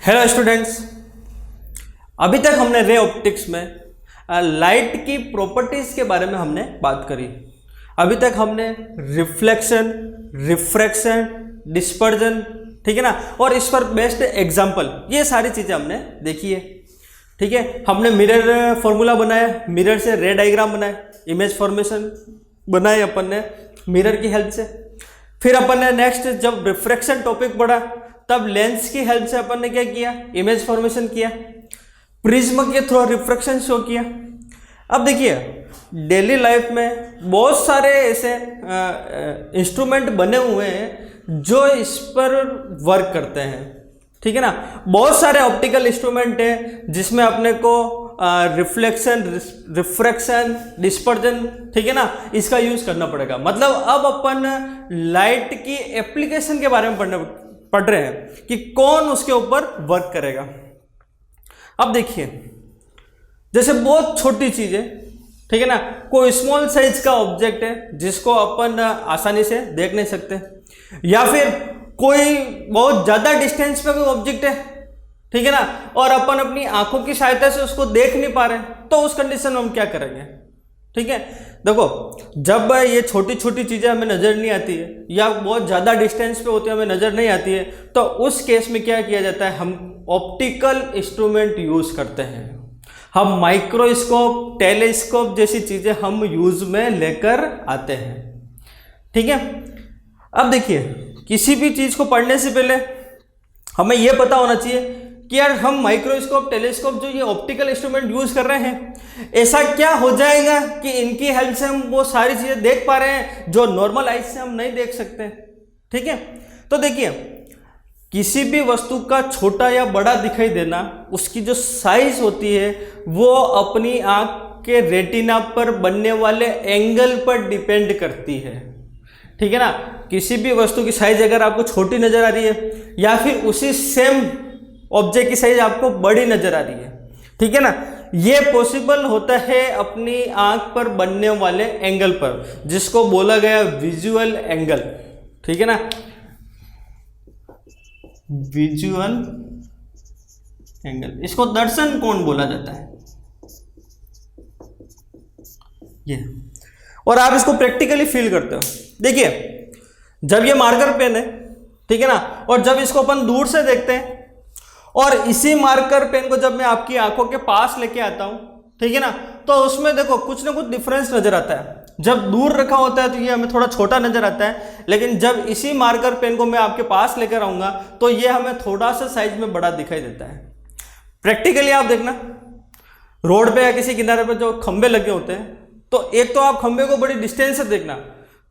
Hello students, अभी तक हमने रे ऑप्टिक्स में लाइट की प्रॉपर्टीज के बारे में हमने बात करी। अभी तक हमने रिफ्लेक्शन, रिफ्रैक्शन, डिस्पर्जन, ठीक है ना, और इस पर बेस्ड एग्जांपल, ये सारी चीज़ें हमने देखी है। ठीक है, हमने मिरर फॉर्मूला बनाया, मिरर से रे डायग्राम बनाया, इमेज फॉर्मेशन बनाए अपन ने मिरर की हेल्प से। फिर अपन ने नेक्स्ट जब रिफ्रैक्शन टॉपिक पढ़ा तब लेंस की हेल्प से अपन ने क्या किया, इमेज फॉर्मेशन किया, प्रिज्म के थ्रू रिफ्रैक्शन शो किया। अब देखिए डेली लाइफ में बहुत सारे ऐसे इंस्ट्रूमेंट बने हुए हैं जो इस पर वर्क करते हैं। ठीक है ना, बहुत सारे ऑप्टिकल इंस्ट्रूमेंट हैं जिसमें अपने को रिफ्लेक्शन, रिफ्रैक्शन, डिस्पर्जन, ठीक है ना, इसका यूज करना पड़ेगा। मतलब अब अपन लाइट की एप्लीकेशन के बारे में पढ़ रहे हैं कि कौन उसके ऊपर वर्क करेगा। अब देखिए जैसे बहुत छोटी चीज है, ठीक है ना, कोई स्मॉल साइज का ऑब्जेक्ट है जिसको अपन आसानी से देख नहीं सकते, या फिर कोई बहुत ज्यादा डिस्टेंस पे कोई ऑब्जेक्ट है, ठीक है ना, और अपन अपनी आंखों की सहायता से उसको देख नहीं पा रहे, तो उस कंडीशन में हम क्या करेंगे। ठीक है, देखो जब ये छोटी छोटी चीजें हमें नजर नहीं आती है या बहुत ज्यादा डिस्टेंस पे होती है हमें नजर नहीं आती है, तो उस केस में क्या किया जाता है, हम ऑप्टिकल इंस्ट्रूमेंट यूज करते हैं। हम माइक्रोस्कोप, टेलीस्कोप जैसी चीजें हम यूज में लेकर आते हैं। ठीक है, अब देखिए किसी भी चीज को पढ़ने से पहले हमें यह पता होना चाहिए कि यार हम माइक्रोस्कोप, टेलीस्कोप जो ये ऑप्टिकल इंस्ट्रूमेंट यूज कर रहे हैं, ऐसा क्या हो जाएगा कि इनकी हेल्प से हम वो सारी चीजें देख पा रहे हैं जो नॉर्मल आइज से हम नहीं देख सकते। ठीक है, तो देखिए किसी भी वस्तु का छोटा या बड़ा दिखाई देना, उसकी जो साइज होती है वो अपनी आंख के रेटिना पर बनने वाले एंगल पर डिपेंड करती है। ठीक है ना, किसी भी वस्तु की साइज अगर आपको छोटी नजर आ रही है या फिर उसी सेम ऑब्जेक्ट की साइज आपको बड़ी नजर आ रही है, ठीक है ना, ये पॉसिबल होता है अपनी आंख पर बनने वाले एंगल पर, जिसको बोला गया विजुअल एंगल। ठीक है ना, विजुअल एंगल, इसको दर्शन कोण बोला जाता है ये। और आप इसको प्रैक्टिकली फील करते हो। देखिए जब ये मार्कर पेन है, ठीक है ना, और जब इसको अपन दूर से देखते हैं और इसी मार्कर पेन को जब मैं आपकी आंखों के पास लेके आता हूं, ठीक है ना, तो उसमें देखो कुछ ना कुछ डिफरेंस नजर आता है। जब दूर रखा होता है तो ये हमें थोड़ा छोटा नजर आता है, लेकिन जब इसी मार्कर पेन को मैं आपके पास लेकर आऊंगा तो ये हमें थोड़ा सा साइज में बड़ा दिखाई देता है। प्रैक्टिकली आप देखना, रोड पे या किसी किनारे पे जो खंबे लगे होते हैं, तो एक तो आप खंबे को बड़ी डिस्टेंस से देखना,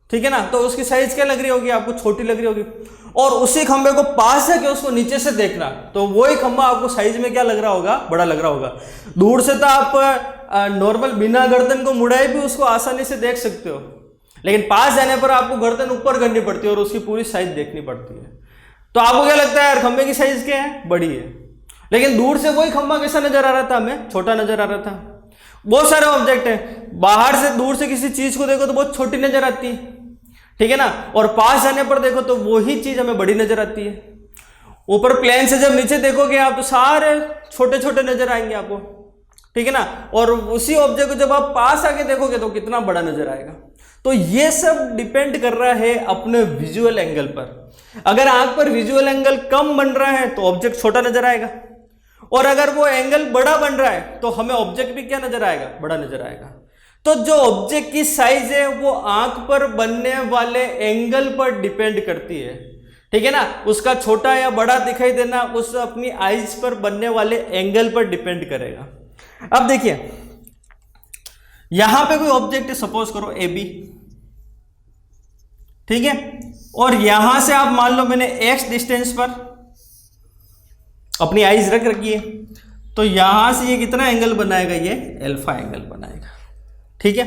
ठीक है ना, तो उसकी साइज क्या लग रही होगी, आपको छोटी लग रही होगी। और उसी खंबे को पास जाके उसको नीचे से देखना, तो वही खंबा आपको साइज में क्या लग रहा होगा, बड़ा लग रहा होगा। दूर से तो आप नॉर्मल बिना गर्दन को मुड़ाए भी उसको आसानी से देख सकते हो, लेकिन पास जाने पर आपको गर्दन ऊपर करनी पड़ती है और उसकी पूरी साइज देखनी पड़ती है। तो आपको क्या लगता है यार खंबे की साइज क्या है, बड़ी है, लेकिन दूर से वही खंबा कैसा नजर आ रहा था, हमें छोटा नजर आ रहा था। बहुत सारे ऑब्जेक्ट हैं, बाहर से दूर से किसी चीज को देखो तो बहुत छोटी नजर आती है, ठीक है ना, और पास जाने पर देखो तो वही चीज हमें बड़ी नजर आती है। ऊपर प्लेन से जब नीचे देखोगे आप तो सारे छोटे छोटे नजर आएंगे आपको, ठीक है ना, और उसी ऑब्जेक्ट को जब आप पास आके देखोगे तो कितना बड़ा नजर आएगा। तो ये सब डिपेंड कर रहा है अपने विजुअल एंगल पर। अगर आंख पर विजुअल एंगल कम बन रहा है तो ऑब्जेक्ट छोटा नजर आएगा, और अगर वो एंगल बड़ा बन रहा है तो हमें ऑब्जेक्ट भी क्या नजर आएगा, बड़ा नजर आएगा। तो जो ऑब्जेक्ट की साइज है वो आंख पर बनने वाले एंगल पर डिपेंड करती है, ठीक है ना, उसका छोटा या बड़ा दिखाई देना उस अपनी आइज पर बनने वाले एंगल पर डिपेंड करेगा। अब देखिए यहां पे कोई ऑब्जेक्ट है, सपोज करो ए बी, ठीक है, और यहां से आप मान लो मैंने एक्स डिस्टेंस पर अपनी आइज रख रखी है, तो यहां से ये कितना एंगल बनाएगा, ये अल्फा एंगल बनाएगा। ठीक है,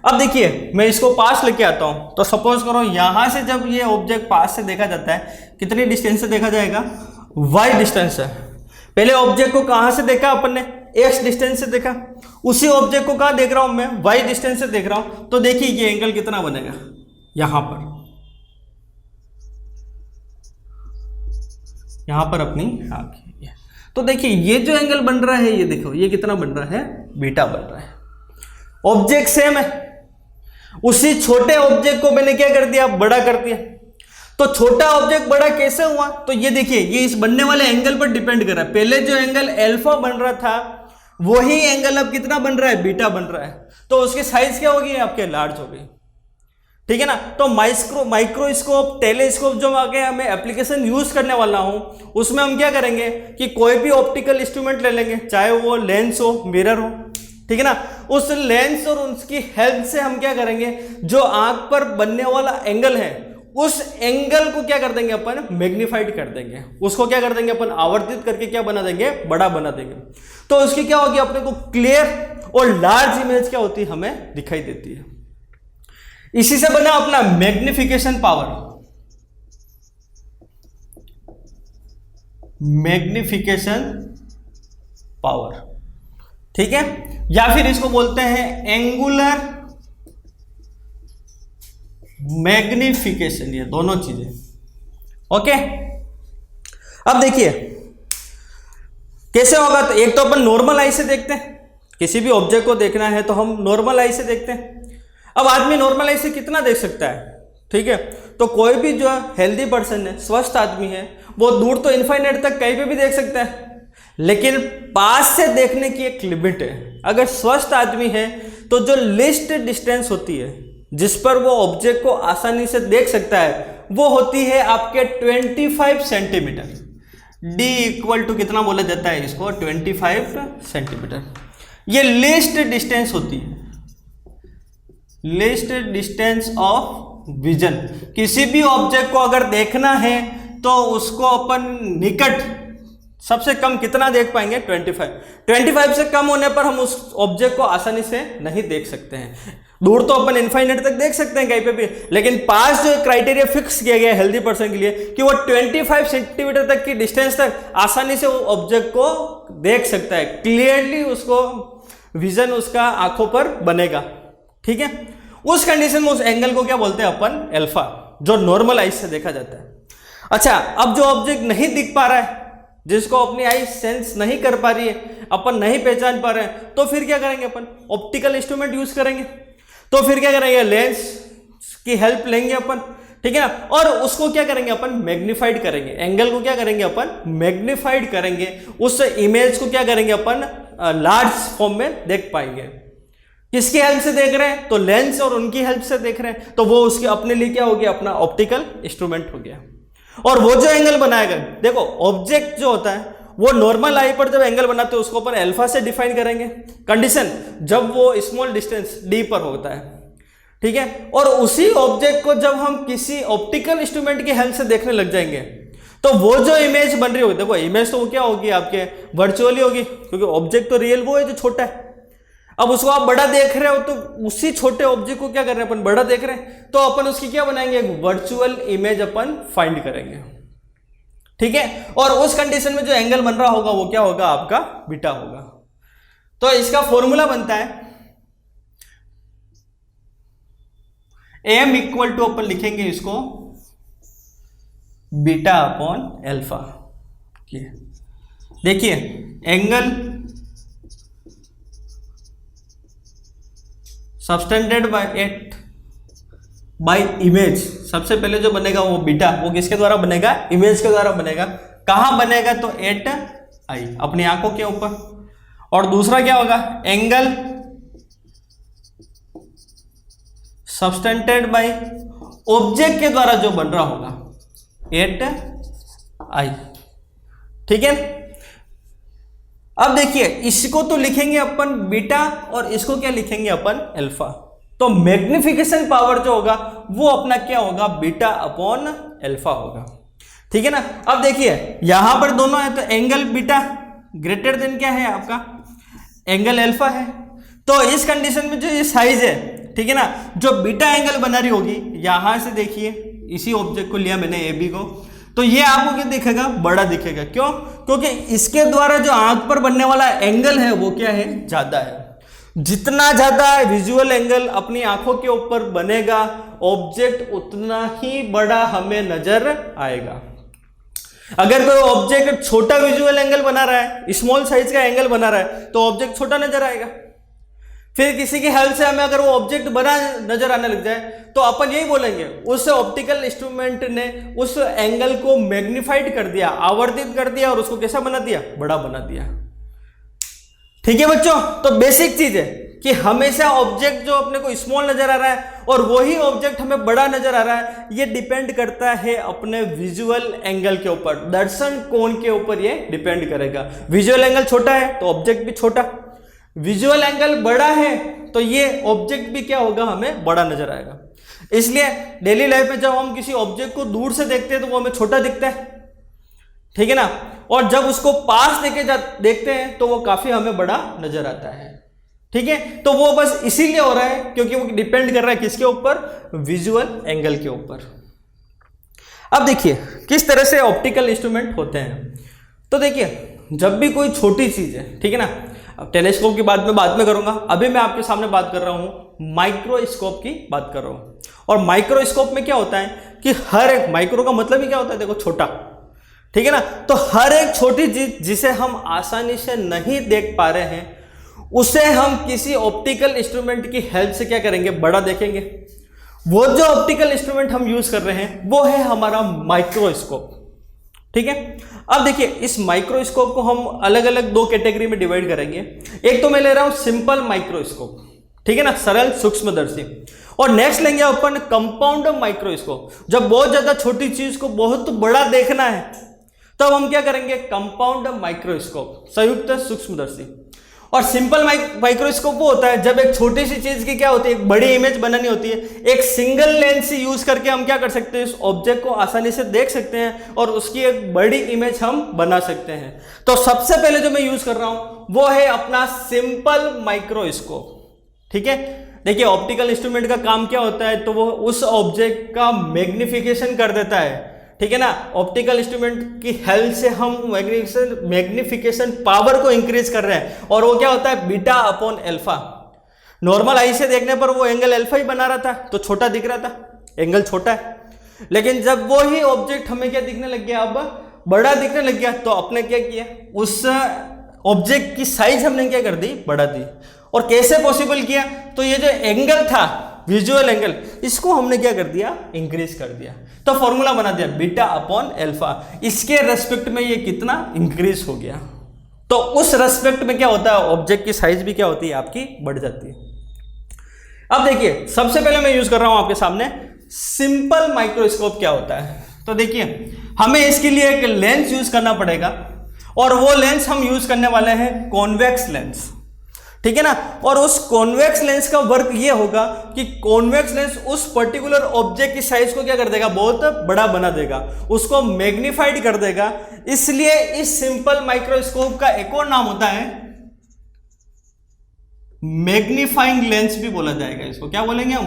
अब देखिए मैं इसको पास लेके आता हूं, तो सपोज करो यहां से जब ये ऑब्जेक्ट पास से देखा जाता है, कितनी डिस्टेंस से देखा जाएगा, y डिस्टेंस है। पहले ऑब्जेक्ट को कहां से देखा अपन ने, x डिस्टेंस से देखा, उसी ऑब्जेक्ट को कहां देख रहा हूं मैं, y डिस्टेंस से देख रहा हूं। तो देखिए ये एंगल कितना बनेगा, यहां पर अपनी आंख, तो देखिए ये जो एंगल बन रहा है, ये देखो ये कितना बन रहा है, बीटा बन रहा है। ऑब्जेक्ट सेम है, उसी छोटे ऑब्जेक्ट को मैंने क्या कर दिया, बड़ा कर दिया। तो छोटा ऑब्जेक्ट बड़ा कैसे हुआ, तो ये देखिए ये इस बनने वाले एंगल पर डिपेंड कर रहा है। पहले जो एंगल अल्फा बन रहा था वही एंगल अब कितना बन रहा है, बीटा बन रहा है। तो उसकी साइज क्या होगी, आपके लार्ज हो गई, ठीक है ना। तो माइक्रोस्कोप, टेलीस्कोप जो आगे हमें एप्लीकेशन यूज करने वाला हूं, उसमें हम क्या करेंगे कि कोई भी ऑप्टिकल इंस्ट्रूमेंट ले लेंगे, चाहे वो लेंस हो, मिरर हो, ठीक है ना। उस लेंस और उसकी हेल्प से हम क्या करेंगे, जो आंख पर बनने वाला एंगल है उस एंगल को क्या कर देंगे अपन, मैग्नीफाइड कर देंगे। उसको क्या कर देंगे अपन, आवर्धित करके क्या बना देंगे, बड़ा बना देंगे। तो उसकी क्या होगी, अपने को क्लियर और लार्ज इमेज क्या होती है, हमें दिखाई देती है। इसी से बना अपना मैग्निफिकेशन पावर, मैग्निफिकेशन पावर, ठीक है। या फिर इसको बोलते हैं एंगुलर मैग्निफिकेशन, ये दोनों चीजें, ओके। अब देखिए कैसे होगा, तो एक तो अपन नॉर्मल आई से देखते हैं, किसी भी ऑब्जेक्ट को देखना है तो हम नॉर्मल आई से देखते हैं। अब आदमी नॉर्मल आई से कितना देख सकता है, ठीक है। तो कोई भी जो हेल्दी पर्सन है, स्वस्थ आदमी है, वो दूर तो इनफाइनाइट तक कहीं पे भी देख सकता है, लेकिन पास से देखने की एक लिमिट है। अगर स्वस्थ आदमी है तो जो लिस्ट डिस्टेंस होती है जिस पर वो ऑब्जेक्ट को आसानी से देख सकता है, वो होती है आपके 25 सेंटीमीटर। डी इक्वल टू कितना बोला जाता है इसको, 25 सेंटीमीटर। ये लिस्ट डिस्टेंस होती है, लिस्ट डिस्टेंस ऑफ विजन। किसी भी ऑब्जेक्ट को अगर देखना है तो उसको अपन निकट सबसे कम कितना देख पाएंगे, 25 से कम होने पर हम उस ऑब्जेक्ट को आसानी से नहीं देख सकते हैं। दूर तो अपन इनफाइनाइट तक देख सकते हैं कहीं पे भी, लेकिन पास जो क्राइटेरिया फिक्स किया गया है हेल्दी पर्सन के लिए कि वो 25 सेंटीमीटर तक की डिस्टेंस तक आसानी से वो ऑब्जेक्ट को देख सकता है, क्लियरली उसको विजन उसका आंखों पर बनेगा, ठीक है। उस कंडीशन में उस एंगल को क्या बोलते हैं अपन, अल्फा, जो नॉर्मल आइज से देखा जाता है। अच्छा, अब जो ऑब्जेक्ट नहीं दिख पा रहा है, जिसको अपनी आई सेंस नहीं कर पा रही है, अपन नहीं पहचान पा रहे हैं, तो फिर क्या करेंगे अपन, ऑप्टिकल इंस्ट्रूमेंट यूज करेंगे। तो फिर क्या करेंगे, लेंस की हेल्प लेंगे अपन, ठीक है ना। और उसको क्या करेंगे अपन, मैग्नीफाइड करेंगे। एंगल को क्या करेंगे अपन, मैग्नीफाइड करेंगे। उस इमेज को क्या करेंगे अपन, लार्ज फॉर्म में देख पाएंगे। किसकी हेल्प से देख रहे हैं, तो लेंस और उनकी हेल्प से देख रहे हैं, तो वो उसके अपने लिए क्या हो गया, अपना ऑप्टिकल इंस्ट्रूमेंट हो गया। और वो जो एंगल बनाएगा, देखो ऑब्जेक्ट जो होता है वो नॉर्मल आई पर जब एंगल बनाते हैं उसको अपन अल्फा से डिफाइन करेंगे, कंडीशन जब वो स्मॉल डिस्टेंस डी पर होता है, ठीक है। और उसी ऑब्जेक्ट को जब हम किसी ऑप्टिकल इंस्ट्रूमेंट की हेल्प से देखने लग जाएंगे तो वो जो इमेज बन रही होगी, देखो इमेज तो वो क्या होगी, आपके वर्चुअली होगी, क्योंकि ऑब्जेक्ट तो रियल वो है जो छोटा है। अब उसको आप बड़ा देख रहे हो तो उसी छोटे ऑब्जेक्ट को क्या कर रहे हैं अपन, बड़ा देख रहे हैं, तो अपन उसकी क्या बनाएंगे, एक वर्चुअल इमेज अपन फाइंड करेंगे, ठीक है। और उस कंडीशन में जो एंगल बन रहा होगा वो क्या होगा, आपका बीटा होगा। तो इसका फॉर्मूला बनता है एम इक्वल टू, अपन लिखेंगे इसको बीटा अपॉन अल्फा। देखिए एंगल सबटेंडेड बाय इमेज, सबसे पहले जो बनेगा वो बीटा, वो किसके द्वारा बनेगा, इमेज के द्वारा बनेगा। कहां बनेगा, तो एट आई, अपनी आंखों के ऊपर। और दूसरा क्या होगा, एंगल सबटेंडेड बाय ऑब्जेक्ट के द्वारा जो बन रहा होगा, एट आई, ठीक है। अब देखिए इसको तो लिखेंगे अपन बीटा और इसको क्या लिखेंगे अपन अल्फा। तो मैग्निफिकेशन पावर जो होगा वो अपना क्या होगा, बीटा अपॉन अल्फा होगा, ठीक है ना। अब देखिए यहां पर दोनों है, तो एंगल बीटा ग्रेटर देन क्या है आपका, एंगल अल्फा है। तो इस कंडीशन में जो ये साइज है, ठीक है ना, जो बीटा एंगल बना रही होगी, यहां से देखिए इसी ऑब्जेक्ट को लिया मैंने ए बी को, तो ये आपको क्या दिखेगा, बड़ा दिखेगा। क्यों, क्योंकि इसके द्वारा जो आंख पर बनने वाला एंगल है वो क्या है, ज्यादा है। जितना ज्यादा विजुअल एंगल अपनी आंखों के ऊपर बनेगा, ऑब्जेक्ट उतना ही बड़ा हमें नजर आएगा। अगर कोई ऑब्जेक्ट छोटा विजुअल एंगल बना रहा है, स्मॉल साइज का एंगल बना रहा है, तो ऑब्जेक्ट छोटा नजर आएगा। फिर किसी की हेल्प से हमें अगर वो ऑब्जेक्ट बड़ा नजर आने लग जाए तो अपन यही बोलेंगे उस ऑप्टिकल इंस्ट्रूमेंट ने उस एंगल को मैग्नीफाइड कर दिया, आवर्धित कर दिया और उसको कैसा बना दिया, बड़ा बना दिया। ठीक है बच्चों, तो बेसिक चीज है कि हमेशा ऑब्जेक्ट जो अपने को स्मॉल नजर आ रहा है और वही ऑब्जेक्ट हमें बड़ा नजर आ रहा है, ये डिपेंड करता है अपने विजुअल एंगल के ऊपर, दर्शन कोण के ऊपर ये डिपेंड करेगा। विजुअल एंगल छोटा है तो ऑब्जेक्ट भी छोटा, विजुअल एंगल बड़ा है तो ये ऑब्जेक्ट भी क्या होगा, हमें बड़ा नजर आएगा। इसलिए डेली लाइफ में जब हम किसी ऑब्जेक्ट को दूर से देखते हैं तो वो हमें छोटा दिखता है, ठीक है ना, और जब उसको पास देखते हैं तो वो काफी हमें बड़ा नजर आता है। ठीक है, तो वो बस इसीलिए हो रहा है क्योंकि वो डिपेंड कर रहा है किसके ऊपर, विजुअल एंगल के ऊपर। अब देखिए किस तरह से ऑप्टिकल इंस्ट्रूमेंट होते हैं। तो देखिए जब भी कोई छोटी चीज है, ठीक है ना, अब टेलीस्कोप की बात मैं बाद में करूंगा, अभी मैं आपके सामने बात कर रहा हूं माइक्रोस्कोप की बात कर रहा हूं। और माइक्रोस्कोप में क्या होता है कि हर एक, माइक्रो का मतलब ही क्या होता है, देखो छोटा, ठीक है ना, तो हर एक छोटी चीज जिसे हम आसानी से नहीं देख पा रहे हैं उसे हम किसी ऑप्टिकल इंस्ट्रूमेंट की हेल्प से क्या करेंगे, बड़ा देखेंगे। वो जो ऑप्टिकल इंस्ट्रूमेंट हम यूज कर रहे हैं वो है हमारा माइक्रोस्कोप। ठीक है, अब देखिए इस माइक्रोस्कोप को हम अलग अलग दो कैटेगरी में डिवाइड करेंगे। एक तो मैं ले रहा हूं सिंपल माइक्रोस्कोप, ठीक है ना, सरल सूक्ष्मदर्शी, और नेक्स्ट लेंगे अपन कंपाउंड माइक्रोस्कोप। जब बहुत ज्यादा छोटी चीज को बहुत बड़ा देखना है तब हम क्या करेंगे, कंपाउंड माइक्रोस्कोप, संयुक्त सूक्ष्मदर्शी। और सिंपल माइक्रोस्कोप वो होता है जब एक छोटी सी चीज की क्या होती है, एक बड़ी इमेज बनानी होती है, एक सिंगल लेंस यूज करके हम क्या कर सकते हैं, इस ऑब्जेक्ट को आसानी से देख सकते हैं और उसकी एक बड़ी इमेज हम बना सकते हैं। तो सबसे पहले जो मैं यूज कर रहा हूं वो है अपना सिंपल माइक्रोस्कोप। ठीक है, देखिए ऑप्टिकल इंस्ट्रूमेंट का काम क्या होता है, तो वो उस ऑब्जेक्ट का मैग्निफिकेशन कर देता है। ठीक है ना, ऑप्टिकल इंस्ट्रूमेंट की हेल्प से हम मैग्निफिकेशन पावर को इंक्रीज कर रहे हैं और वो क्या होता है, बीटा अपॉन अल्फा। नॉर्मल आई से देखने पर वो एंगल अल्फा ही बना रहा था तो छोटा दिख रहा था, एंगल छोटा है, लेकिन जब वो ही ऑब्जेक्ट हमें क्या दिखने लग गया, अब बड़ा दिखने लग गया, तो आपने क्या किया, उस ऑब्जेक्ट की साइज हमने क्या कर दी, बढ़ा दी। और कैसे पॉसिबल किया, तो ये जो एंगल था विजुअल एंगल, इसको हमने क्या कर दिया, इंक्रीज कर दिया। तो फॉर्मूला बना दिया बीटा अपॉन अल्फा, इसके रेस्पेक्ट में ये कितना इंक्रीज हो गया। तो उस रेस्पेक्ट में क्या होता है, ऑब्जेक्ट की साइज भी क्या होती है, आपकी बढ़ जाती है। अब देखिए सबसे पहले मैं यूज कर रहा हूं आपके सामने सिंपल माइक्रोस्कोप क्या होता है। तो देखिए हमें इसके लिए एक लेंस यूज करना पड़ेगा और वो लेंस हम यूज करने वाले हैं कॉन्वेक्स लेंस। ठीक है ना, और उस कॉन्वेक्स लेंस का वर्क ये होगा कि कॉन्वेक्स लेंस उस पर्टिकुलर ऑब्जेक्ट की साइज को क्या कर देगा, बहुत बड़ा बना देगा, उसको मैग्नीफाइड कर देगा। इसलिए इस सिंपल माइक्रोस्कोप का एक और नाम होता है मैग्नीफाइंग लेंस भी बोला जाएगा। इसको क्या बोलेंगे हम,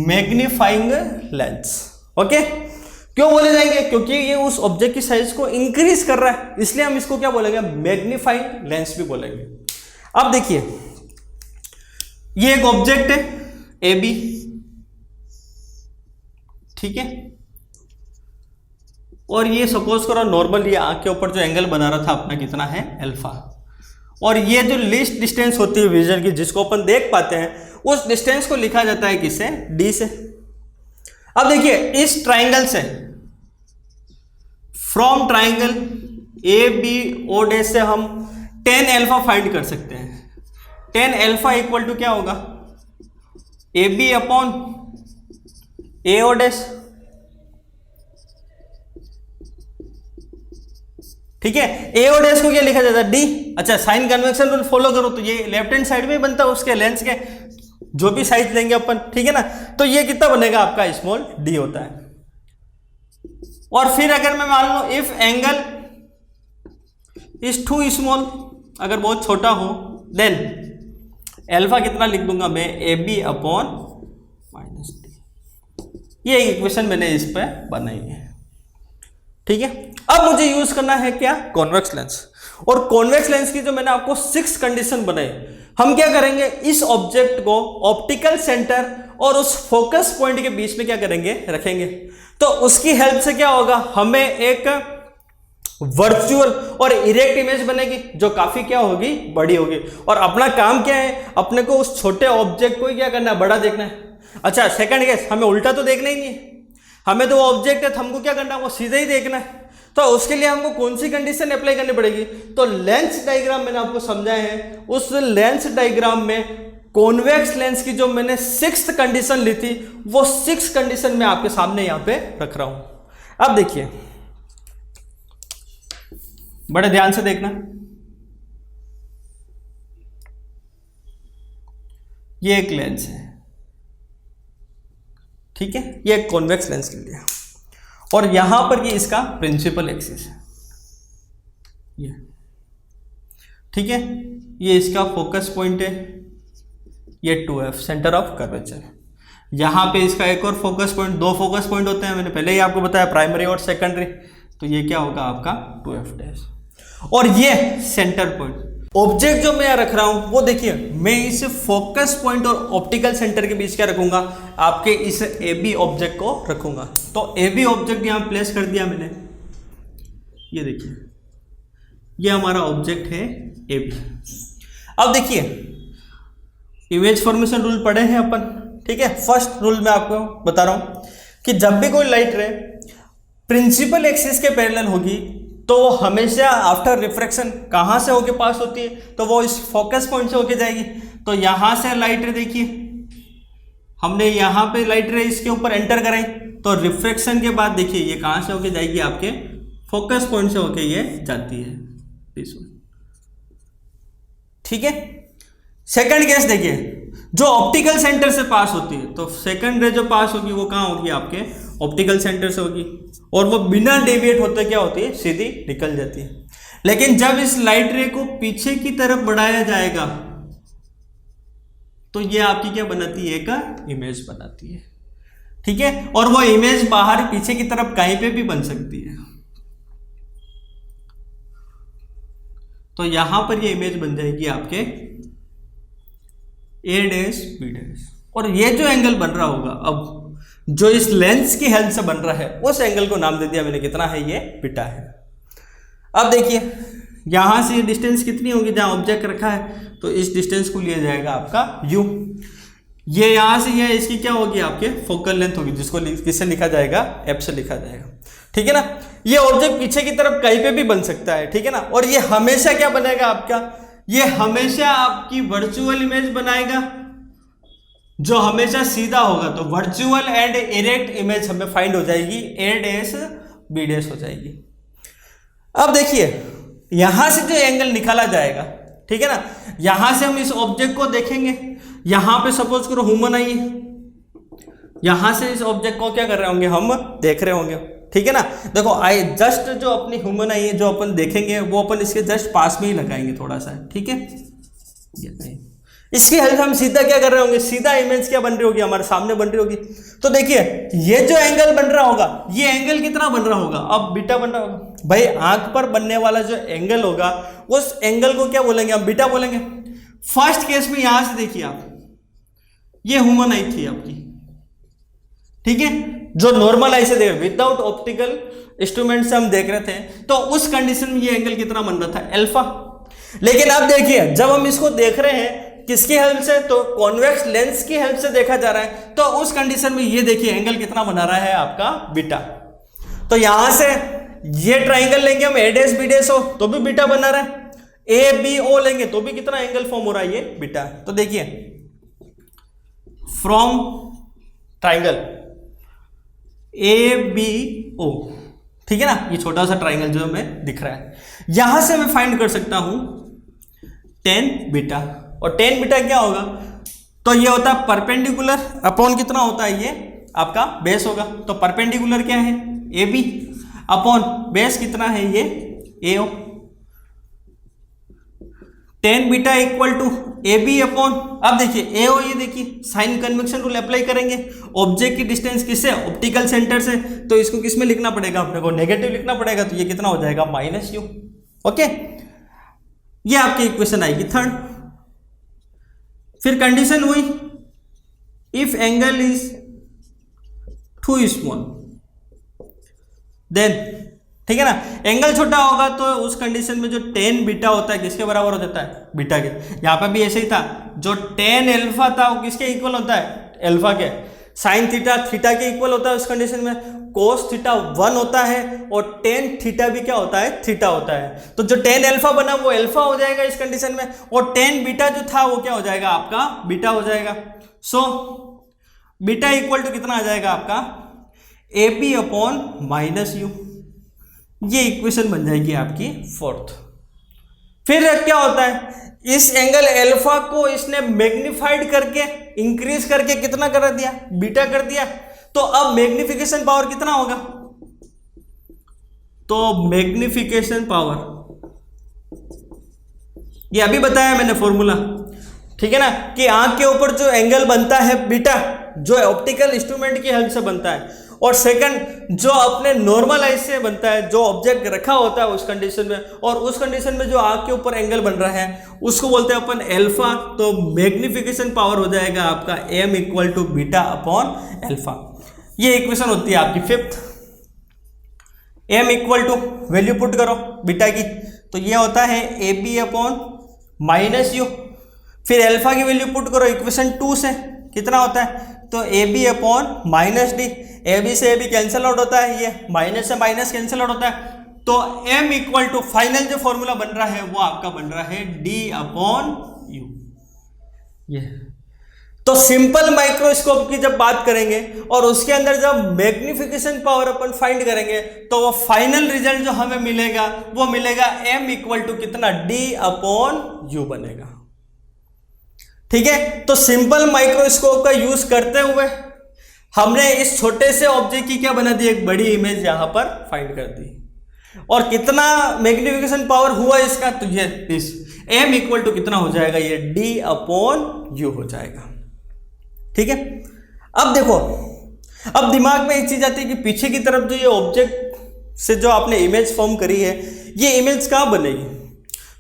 मैग्नीफाइंग लेंस। ओके, क्यों बोले जाएंगे, क्योंकि ये उस ऑब्जेक्ट की साइज को इंक्रीज कर रहा है, इसलिए हम इसको क्या बोलेंगे, मैग्नीफाइंग लेंस भी बोलेंगे। अब देखिए ये एक ऑब्जेक्ट है ए बी, ठीक है, और ये सपोज करो नॉर्मल ये आंख के ऊपर जो एंगल बना रहा था अपना कितना है, अल्फा, और ये जो लीस्ट डिस्टेंस होती है विजन की जिसको अपन देख पाते हैं, उस डिस्टेंस को लिखा जाता है किससे, डी से। अब देखिए इस ट्राइंगल से, from triangle A B O D से हम tan अल्फा फाइंड कर सकते हैं। tan अल्फा इक्वल टू क्या होगा, A B upon A O dash. ठीक है, ए ओ डैश को क्या लिखा जाता है, डी। अच्छा, साइन कन्वेंशन रूल फॉलो करो तो ये लेफ्ट हैंड साइड में बनता है उसके लेंस के जो भी साइज लेंगे अपन, ठीक है ना, तो ये कितना बनेगा आपका, स्मॉल डी होता है। और फिर अगर मैं मान लो if angle is too small, अगर बहुत छोटा हो, देन अल्फा कितना लिख दूंगा मैं, A B upon minus D. ये इक्वेशन मैंने इस पे बनाई है। ठीक है, अब मुझे यूज करना है क्या, कॉन्वेक्स लेंस। और कॉन्वेक्स लेंस की जो मैंने आपको 6 कंडीशन बनाई, हम क्या करेंगे, इस ऑब्जेक्ट को ऑप्टिकल सेंटर और उस फोकस पॉइंट के बीच में क्या करेंगे, रखेंगे। तो उसकी हेल्प से क्या होगा, हमें एक वर्चुअल और इरेक्ट इमेज बनेगी जो काफी क्या होगी, बड़ी होगी। और अपना काम क्या है, अपने को उस छोटे ऑब्जेक्ट को ही क्या करना है, बड़ा देखना है। अच्छा सेकंड केस, हमें उल्टा तो देखना ही नहीं है, हमें तो वो ऑब्जेक्ट है, हमको क्या करना है, वो सीधे ही देखना है। तो उसके लिए हमको कौन सी कंडीशन अप्लाई करनी पड़ेगी, तो लेंस डायग्राम मैंने आपको समझाया है, उस लेंस डायग्राम में कॉन्वेक्स लेंस की जो मैंने 6th कंडीशन ली थी, वो 6 कंडीशन मैं आपके सामने यहां पे रख रहा हूं। अब देखिए, बड़े ध्यान से देखना, ये एक लेंस है, ठीक है, ये एक कॉन्वेक्स लेंस के लिए, और यहां पर ये इसका प्रिंसिपल एक्सिस है, ये ठीक है, ये इसका फोकस पॉइंट है, ये 2F सेंटर ऑफ कर्वेचर। यहां पे इसका एक और फोकस पॉइंट, 2 फोकस पॉइंट होते हैं, मैंने पहले ही आपको बताया, प्राइमरी और सेकेंडरी। तो ये क्या होगा आपका 2F डैश, और ये सेंटर पॉइंट। ऑब्जेक्ट जो मैं रख रहा हूं वो देखिए, मैं इस फोकस पॉइंट और ऑप्टिकल सेंटर के बीच क्या रखूंगा, आपके इस AB ऑब्जेक्ट को रखूंगा। तो AB ऑब्जेक्ट यहां प्लेस कर दिया मैंने, ये देखिए, ये हमारा ऑब्जेक्ट है AB। अब देखिए, इमेज फॉर्मेशन रूल पढ़े हैं अपन, ठीक है। फर्स्ट रूल मैं आपको बता रहा हूं कि जब भी कोई लाइट रे प्रिंसिपल एक्सिस के पैरेलल होगी तो वो हमेशा आफ्टर रिफ्रैक्शन कहां से होके पास होती है, तो वो इस फोकस पॉइंट से होके जाएगी। तो यहां से लाइट रे देखिए, हमने यहां पे लाइट रे इसके ऊपर एंटर कराई, तो रिफ्रैक्शन के बाद देखिए ये कहां से होके जाएगी, आपके फोकस पॉइंट से होके ये जाती है, ठीक है। सेकंड केस देखिए, जो ऑप्टिकल सेंटर से पास होती है, तो सेकंड रे जो पास होगी वो कहां होगी, आपके ऑप्टिकल सेंटर से होगी, और वो बिना डेविएट होते क्या होती है, सीधी निकल जाती है। लेकिन जब इस लाइट रे को पीछे की तरफ बढ़ाया जाएगा तो ये आपकी क्या बनाती है, एक इमेज बनाती है, ठीक है। और वो इमेज बाहर पीछे की तरफ कहीं पे भी बन सकती है। तो यहां पर ये इमेज बन जाएगी आपके A डैश B डैश, और ये जो एंगल बन रहा होगा, अब जो इस लेंस की हेल्प से बन रहा है, उस एंगल को नाम दे दिया मैंने, कितना है, ये बीटा है। अब देखिए, यहां से ये डिस्टेंस कितनी होगी, जहां ऑब्जेक्ट रखा है, तो इस डिस्टेंस को लिया जाएगा आपका U। ये यहां से ये इसकी क्या होगी, आपके फोकल लेंथ होगी, जिसको किससे लिखा जाएगा, F से लिखा जाएगा, ठीक है ना। ये ऑब्जेक्ट पीछे की तरफ कहीं पे भी बन सकता है, ठीक है ना। और ये हमेशा क्या बनेगा आपका, ये हमेशा आपकी वर्चुअल इमेज बनाएगा, जो हमेशा सीधा होगा। तो वर्चुअल एंड इरेक्ट इमेज हमें फाइंड हो जाएगी, A डैश B डैश हो जाएगी। अब देखिए, यहां से जो एंगल निकाला जाएगा, ठीक है ना, यहां से हम इस ऑब्जेक्ट को देखेंगे, यहां पे सपोज करो ह्यूमन आई है, यहां से इस ऑब्जेक्ट को क्या कर रहे होंगे, हम देख रहे होंगे, ठीक है ना। देखो आई जस्ट जो अपनी ह्यूमन आई है, जो अपन देखेंगे वो अपन इसके जस्ट पास में ही लगाएंगे थोड़ा सा, ठीक है। इसकी हेल्प हम सीधा क्या कर रहे होंगे, सीधा इमेज क्या बन रही होगी, हमारे सामने बन रही होगी। तो देखिए, ये जो एंगल बन रहा होगा, ये एंगल कितना बन रहा होगा, अब बीटा बन रहा होगा। भाई आंख पर बनने वाला जो एंगल होगा, उस एंगल को क्या बोलेंगे, हम बीटा बोलेंगे। फर्स्ट केस में यहां से देखिए आप, ये ह्यूमन आई थी आपकी, ठीक है, जो नॉर्मल आई से देख रहे, विदाउट ऑप्टिकल इंस्ट्रूमेंट से हम देख रहे थे, तो उस कंडीशन में ये एंगल कितना बन रहा था, अल्फा। लेकिन अब देखिए, जब हम इसको देख रहे हैं किसकी हेल्प से, तो कॉन्वेक्स लेंस की हेल्प से देखा जा रहा है, तो उस कंडीशन में ये देखिए एंगल कितना बना रहा है आपका, बीटा। तो यहां से ये ट्राइंगल लेंगे हम, A डैश B डैश हो तो भी बीटा बना रहा है, ABO लेंगे तो भी कितना एंगल फॉर्म हो रहा है, ये बीटा। तो देखिए, फ्रॉम ट्राइंगल ABO, ठीक है ना, ये छोटा सा ट्राइंगल जो हमें दिख रहा है, यहां से मैं फाइंड कर सकता हूं tan बीटा। और tan बीटा क्या होगा, तो ये होता है परपेंडिकुलर अपॉन कितना होता है, ये आपका बेस होगा। तो परपेंडिकुलर क्या है, AB अपॉन बेस कितना है, ये AO। tan beta equal to AB upon, अब देखिए AO, ये देखिए साइन कन्वेक्शन रूल अप्लाई करेंगे, ऑब्जेक्ट की डिस्टेंस किससे, ऑप्टिकल सेंटर से, तो इसको किस में लिखना पड़ेगा, अपने को नेगेटिव लिखना पड़ेगा, तो ये कितना हो जाएगा, -U। ओके, ये आपकी इक्वेशन आएगी थर्ड। फिर कंडीशन हुई, if angle is too small, then ठीक है ना, एंगल छोटा होगा तो उस कंडीशन में जो टेन बीटा होता है किसके बराबर हो जाता है, बीटा के। यहाँ पे भी ऐसे ही था, जो टेन एल्फा था वो किसके इक्वल होता है, एल्फा के। साइन थीटा थीटा के इक्वल होता है उस कंडीशन में, कोस थीटा 1 होता है और टेन थीटा भी क्या होता है, थीटा होता है। तो जो टेन एल्फा बना वो एल्फा हो जाएगा इस कंडीशन में, और टेन बीटा जो था वो क्या हो जाएगा, आपका बीटा हो जाएगा। सो बीटा इक्वल टू कितना आ जाएगा आपका, A B upon minus U. ये इक्वेशन बन जाएगी आपकी फोर्थ। फिर क्या होता है, इस एंगल एल्फा को इसने मैग्नीफाइड करके इंक्रीज करके कितना कर दिया, बीटा कर दिया। तो अब मैग्निफिकेशन पावर कितना होगा, तो मैग्निफिकेशन पावर ये अभी बताया मैंने फॉर्मूला, ठीक है ना, कि आंख के ऊपर जो एंगल बनता है बीटा, जो ऑप्टिकल इंस्ट्रूमेंट की हेल्प से बनता है, और सेकंड जो अपने नॉर्मल आई से बनता है, जो ऑब्जेक्ट रखा होता है उस कंडीशन में, और उस कंडीशन में जो आंख के ऊपर एंगल बन रहा है उसको बोलते हैं अपन एल्फा। तो मैग्निफिकेशन पावर हो जाएगा आपका M equal to beta upon alpha. ये इक्वेशन होती है आपकी fifth. M equal to value put करो बीटा की, तो ये होता है A B upon minus U. फिर एल्फा की वैल्यू पुट करो इक्वेशन 2 से, कितना होता है, तो A B upon minus D. A B से ए बी कैंसिल आउट होता है, ये माइनस से माइनस कैंसिल आउट होता है। तो m इक्वल टू फाइनल जो फॉर्मूला बन रहा है वो आपका बन रहा है d अपॉन यू। ये तो सिंपल माइक्रोस्कोप की जब बात करेंगे और उसके अंदर जब मैग्निफिकेशन पावर अपन फाइंड करेंगे तो वो फाइनल रिजल्ट जो हमें मिलेगा वो मिलेगा m इक्वल टू कितना, d अपॉन यू बनेगा। ठीक है, तो सिंपल माइक्रोस्कोप का यूज करते हुए हमने इस छोटे से ऑब्जेक्ट की क्या बना दी, एक बड़ी इमेज यहां पर फाइंड कर दी। और कितना मैग्निफिकेशन पावर हुआ इसका, तो ये इस m इक्वल टू कितना हो जाएगा, ये d अपॉन यू हो जाएगा। ठीक है, अब देखो, अब दिमाग में एक चीज आती है कि पीछे की तरफ जो ये ऑब्जेक्ट से जो आपने इमेज फॉर्म करी है, ये इमेज कहां बनेगी,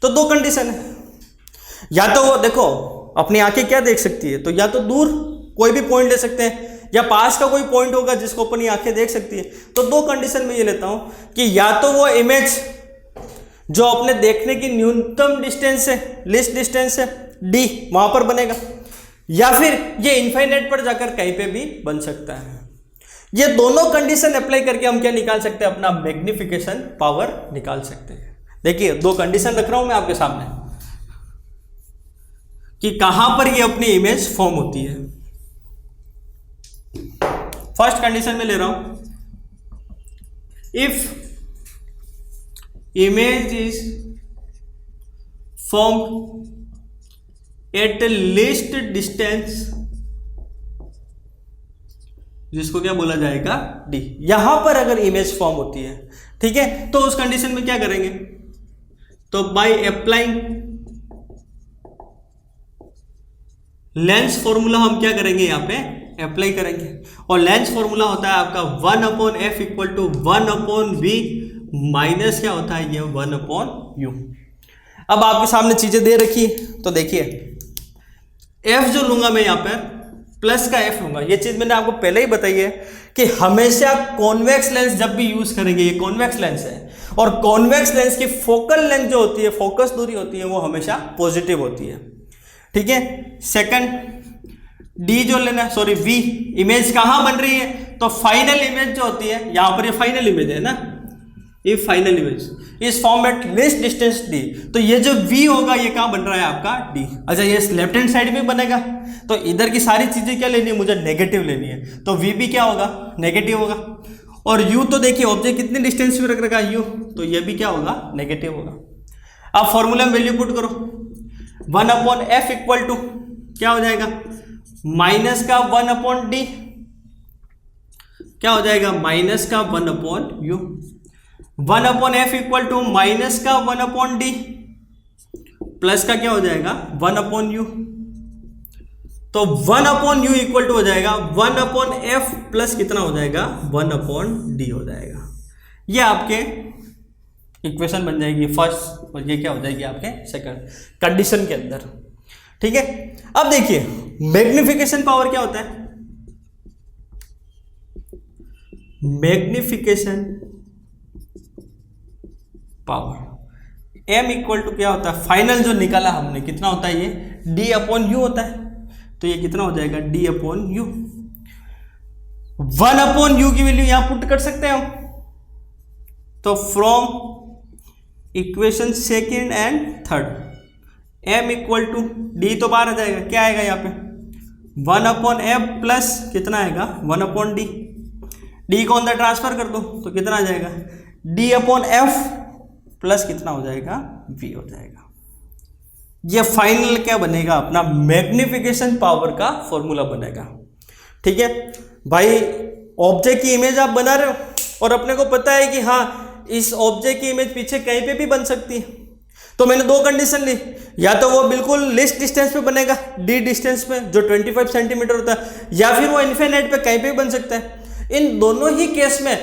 तो दो कंडीशन है। या तो वो देखो अपनी आंखें क्या देख सकती है, तो या तो दूर कोई भी पॉइंट ले सकते हैं, या पास का कोई पॉइंट होगा जिसको अपनी आंखें देख सकती है। तो दो कंडीशन में ये लेता हूं कि या तो वो इमेज जो अपने देखने की न्यूनतम डिस्टेंस है, लिस्ट डिस्टेंस है d, वहां पर बनेगा, या फिर ये इनफाइनाइट पर जाकर कहीं पे भी बन सकता है। ये दोनों कंडीशन अप्लाई करके हम क्या निकाल सकते हैं, अपना मैग्निफिकेशन पावर निकाल सकते हैं। देखिए दो कंडीशन रख रहा हूं मैं आपके सामने कि कहां पर ये अपनी इमेज फॉर्म होती है। फर्स्ट कंडीशन में ले रहा हूं, if image is form at least distance, जिसको क्या बोला जाएगा, डी। यहां पर अगर इमेज फॉर्म होती है, ठीक है, तो उस कंडीशन में क्या करेंगे, तो बाय अप्लाइंग लेंस फॉर्मूला हम क्या करेंगे, यहां पे अप्लाई करेंगे। और लेंस फॉर्मूला होता है आपका 1 upon F equal to 1 upon V minus क्या होता है, ये 1 अपॉन यू। अब आपके सामने चीजें दे रखी है, तो देखिए एफ जो लूंगा मैं यहां पर प्लस का एफ लूंगा। ये चीज मैंने आपको पहले ही बताई है कि हमेशा कॉन्वेक्स लेंस जब भी यूज करेंगे, ये कॉन्वेक्स लेंस है, और कॉन्वेक्स लेंस की फोकल लेंथ जो होती है, फोकस दूरी होती है, वो हमेशा पॉजिटिव होती है। ठीक है, सेकंड डी जो लेना, सॉरी वी, इमेज कहां बन रही है, तो फाइनल इमेज जो होती है, यहां पर ये फाइनल इमेज है ना, ये फाइनल इमेज इस form at least distance D. तो ये जो v होगा ये कहां बन रहा है आपका d। अच्छा, ये लेफ्ट हैंड साइड में बनेगा, तो इधर की सारी चीजें क्या लेनी है, मुझे नेगेटिव लेनी है, तो v भी क्या होगा, नेगेटिव होगा। और u तो देखिए ऑब्जेक्ट कितनी डिस्टेंस में रख रखा है u, तो ये भी क्या होगा, नेगेटिव होगा। अब फॉर्मूला में वैल्यू पुट करो, 1 अपॉन एफ इक्वल टू क्या हो जाएगा, माइनस का 1 अपॉन डी, क्या हो जाएगा, माइनस का 1 upon U. 1 upon F equal to minus का 1 अपॉन डी प्लस का क्या हो जाएगा, 1 अपॉन यू। तो 1 अपॉन यू इक्वल टू हो जाएगा 1 अपॉन एफ प्लस कितना हो जाएगा, 1 अपॉन डी हो जाएगा। ये आपके इक्वेशन बन जाएगी फर्स्ट, और ये क्या हो जाएगी आपके सेकंड कंडीशन के अंदर। ठीक है, अब देखिए मैग्निफिकेशन पावर क्या होता है, magnification power. m equal to क्या होता है, फाइनल जो निकाला हमने कितना होता है, ये d अपॉन यू होता है, तो ये कितना हो जाएगा d upon U. 1 upon U की वैल्यू यहां पुट कर सकते हैं हम, तो from equation second and third m equal to d तो बाहर आ जाएगा, क्या आएगा यहाँ पे 1 अपॉन एफ प्लस कितना आएगा 1 अपॉन डी, डी को अंदर ट्रांसफर कर दो तो कितना आ जाएगा d अपॉन एफ प्लस कितना हो जाएगा v हो जाएगा। ये फाइनल क्या बनेगा, अपना मैग्निफिकेशन पावर का फॉर्मूला बनेगा। ठीक है भाई, ऑब्जेक्ट की इमेज आप बना रहे हो और अपने को पता है कि हाँ इस ऑब्जेक्ट की इमेज पीछे कहीं पे भी बन सकती है, तो मैंने दो कंडीशन ली, या तो वो बिल्कुल लिस्ट डिस्टेंस पे बनेगा d डिस्टेंस पे जो 25 सेंटीमीटर होता है, या फिर वो इन्फिनिट पे कहीं पे भी बन सकता है। इन दोनों ही केस में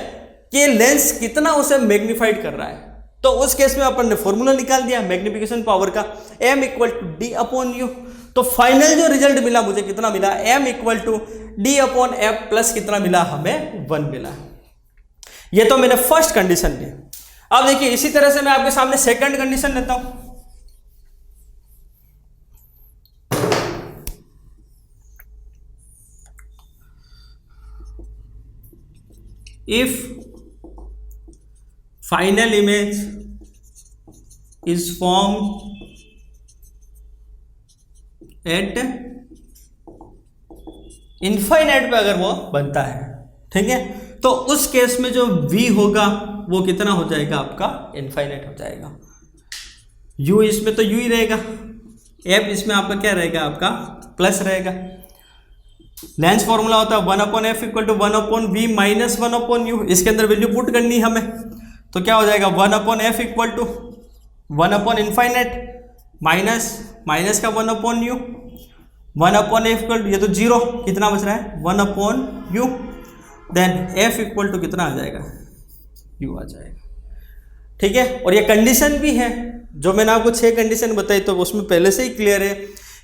कि लेंस कितना उसे मैग्नीफाइड कर रहा है, तो उस केस में अपन ने फॉर्मूला निकाल दिया मैग्निफिकेशन पावर का, m equal to D upon U. तो फाइनल जो रिजल्ट मिला मुझे कितना मिला, m equal to D upon F plus कितना मिला हमें 1 मिला। ये तो मैंने फर्स्ट कंडीशन ली। अब देखिए इसी तरह से मैं आपके सामने सेकंड कंडीशन लेता हूं। If final image is form eight infinite पे अगर वो बनता है, ठीक है, तो उस केस में जो v होगा वो कितना हो जाएगा आपका इनफाइनाइट हो जाएगा। u इसमें तो u ही रहेगा, f इसमें आपका क्या रहेगा आपका प्लस रहेगा। लेंस फॉर्मूला होता है 1 upon F equal to 1 upon V minus 1 upon U, इसके अंदर वैल्यू पुट करनी हमें, तो क्या हो जाएगा 1 upon F equal to 1 upon infinite minus का 1 upon U, 1 upon F equal to ये तो 0, कितना बच रहा है 1 upon U, then F equal to कितना आ जाएगा यू आ जाएगा। ठीक है, और ये कंडीशन भी है जो मैंने आपको 6 कंडीशन बताई, तो उसमें पहले से ही क्लियर है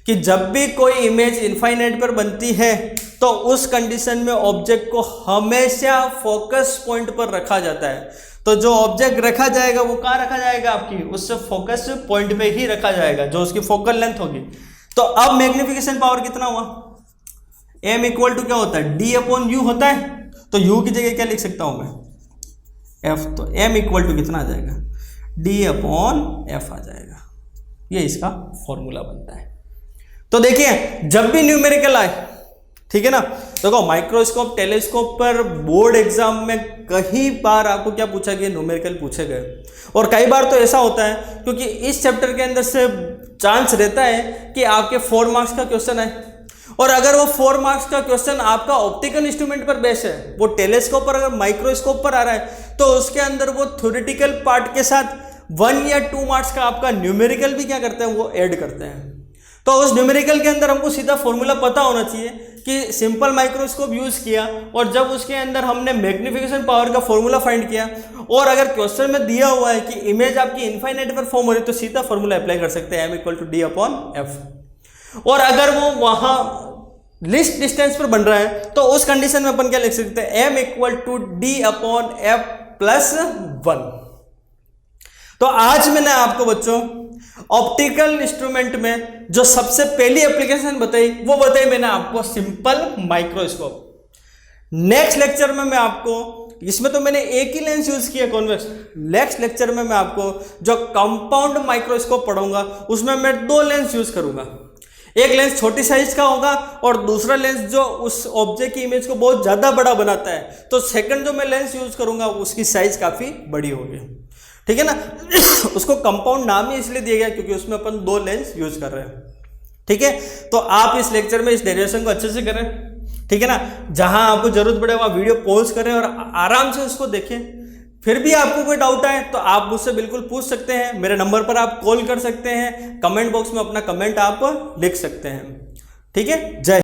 कि जब भी कोई इमेज इनफाइनाइट पर बनती है तो उस कंडीशन में ऑब्जेक्ट को हमेशा फोकस पॉइंट पर रखा जाता है। तो जो ऑब्जेक्ट रखा जाएगा वो कहाँ रखा जाएगा, आपकी उससे फोकस पॉइंट पे ही रखा जाएगा जो उसकी फोकल लेंथ होगी। तो अब मैग्निफिकेशन पावर कितना हुआ, m इक्वल टू क्या होता है d अपॉन यू होता है, तो u की जगह क्या लिख सकता हूं मैं f, तो m इक्वल टू कितना आ जाएगा d अपॉन f आ जाएगा। ये इसका फॉर्मूला बनता है। तो देखिए जब भी न्यूमेरिकल आए, ठीक है ना, देखो माइक्रोस्कोप टेलीस्कोप पर बोर्ड एग्जाम में कई बार आपको क्या पूछा गया, न्यूमेरिकल पूछे गए, और कई बार तो ऐसा होता है क्योंकि इस चैप्टर के अंदर से चांस रहता है कि आपके 4 मार्क्स का क्वेश्चन है, और अगर वो 4 मार्क्स का क्वेश्चन आपका ऑप्टिकल इंस्ट्रूमेंट पर बेस है, वो टेलीस्कोप पर अगर माइक्रोस्कोप पर आ रहा है, तो उसके अंदर वो थ्योरेटिकल पार्ट के साथ 1 या 2 मार्क्स का आपका न्यूमेरिकल भी क्या करते हैं, वो ऐड करते हैं। तो उस न्यूमेरिकल के अंदर हमको सीधा फॉर्मूला पता होना चाहिए कि सिंपल माइक्रोस्कोप यूज किया, और जब उसके अंदर हमने मैग्निफिकेशन पावर का फॉर्मूला फाइंड किया, और अगर क्वेश्चन में दिया हुआ है कि इमेज आपकी इनफाइनाइट पर फॉर्म हो रही है, तो सीधा फॉर्मूला अप्लाई कर सकते हैं m equal to D upon F. और अगर वो वहां लिस्ट डिस्टेंस पर बन रहा है तो उस कंडीशन में अपन क्या लिख सकते हैं, m equal to D upon F plus 1। तो आज मैंने आपको बच्चों ऑप्टिकल इंस्ट्रूमेंट में जो सबसे पहली एप्लीकेशन बताई वो बताई मैंने आपको सिंपल माइक्रोस्कोप। नेक्स्ट लेक्चर में मैं आपको, इसमें तो मैंने एक ही लेंस यूज किया कॉन्वेक्स, नेक्स्ट लेक्चर में मैं आपको जो कंपाउंड माइक्रोस्कोप पढ़ाऊंगा उसमें मैं 2 लेंस यूज करूंगा। एक लेंस छोटी साइज का होगा और दूसरा लेंस जो उस ऑब्जेक्ट की इमेज को बहुत ज्यादा बड़ा बनाता है, तो सेकंड जो मैं लेंस यूज करूंगा उसकी साइज काफी बड़ी होगी। ठीक है ना, उसको कंपाउंड नाम ही इसलिए दिया गया क्योंकि उसमें अपन 2 लेंस यूज कर रहे हैं। ठीक है, तो आप इस लेक्चर में इस डेरिवेशन को अच्छे से करें, ठीक है ना, जहां आपको जरूरत पड़े वहां वीडियो पॉज करें और आराम से उसको देखें। फिर भी आपको कोई डाउट आए तो आप मुझसे बिल्कुल पूछ सकते हैं, मेरे नंबर पर आप कॉल कर सकते हैं, कमेंट बॉक्स में अपना कमेंट आप लिख सकते हैं। ठीक है, जय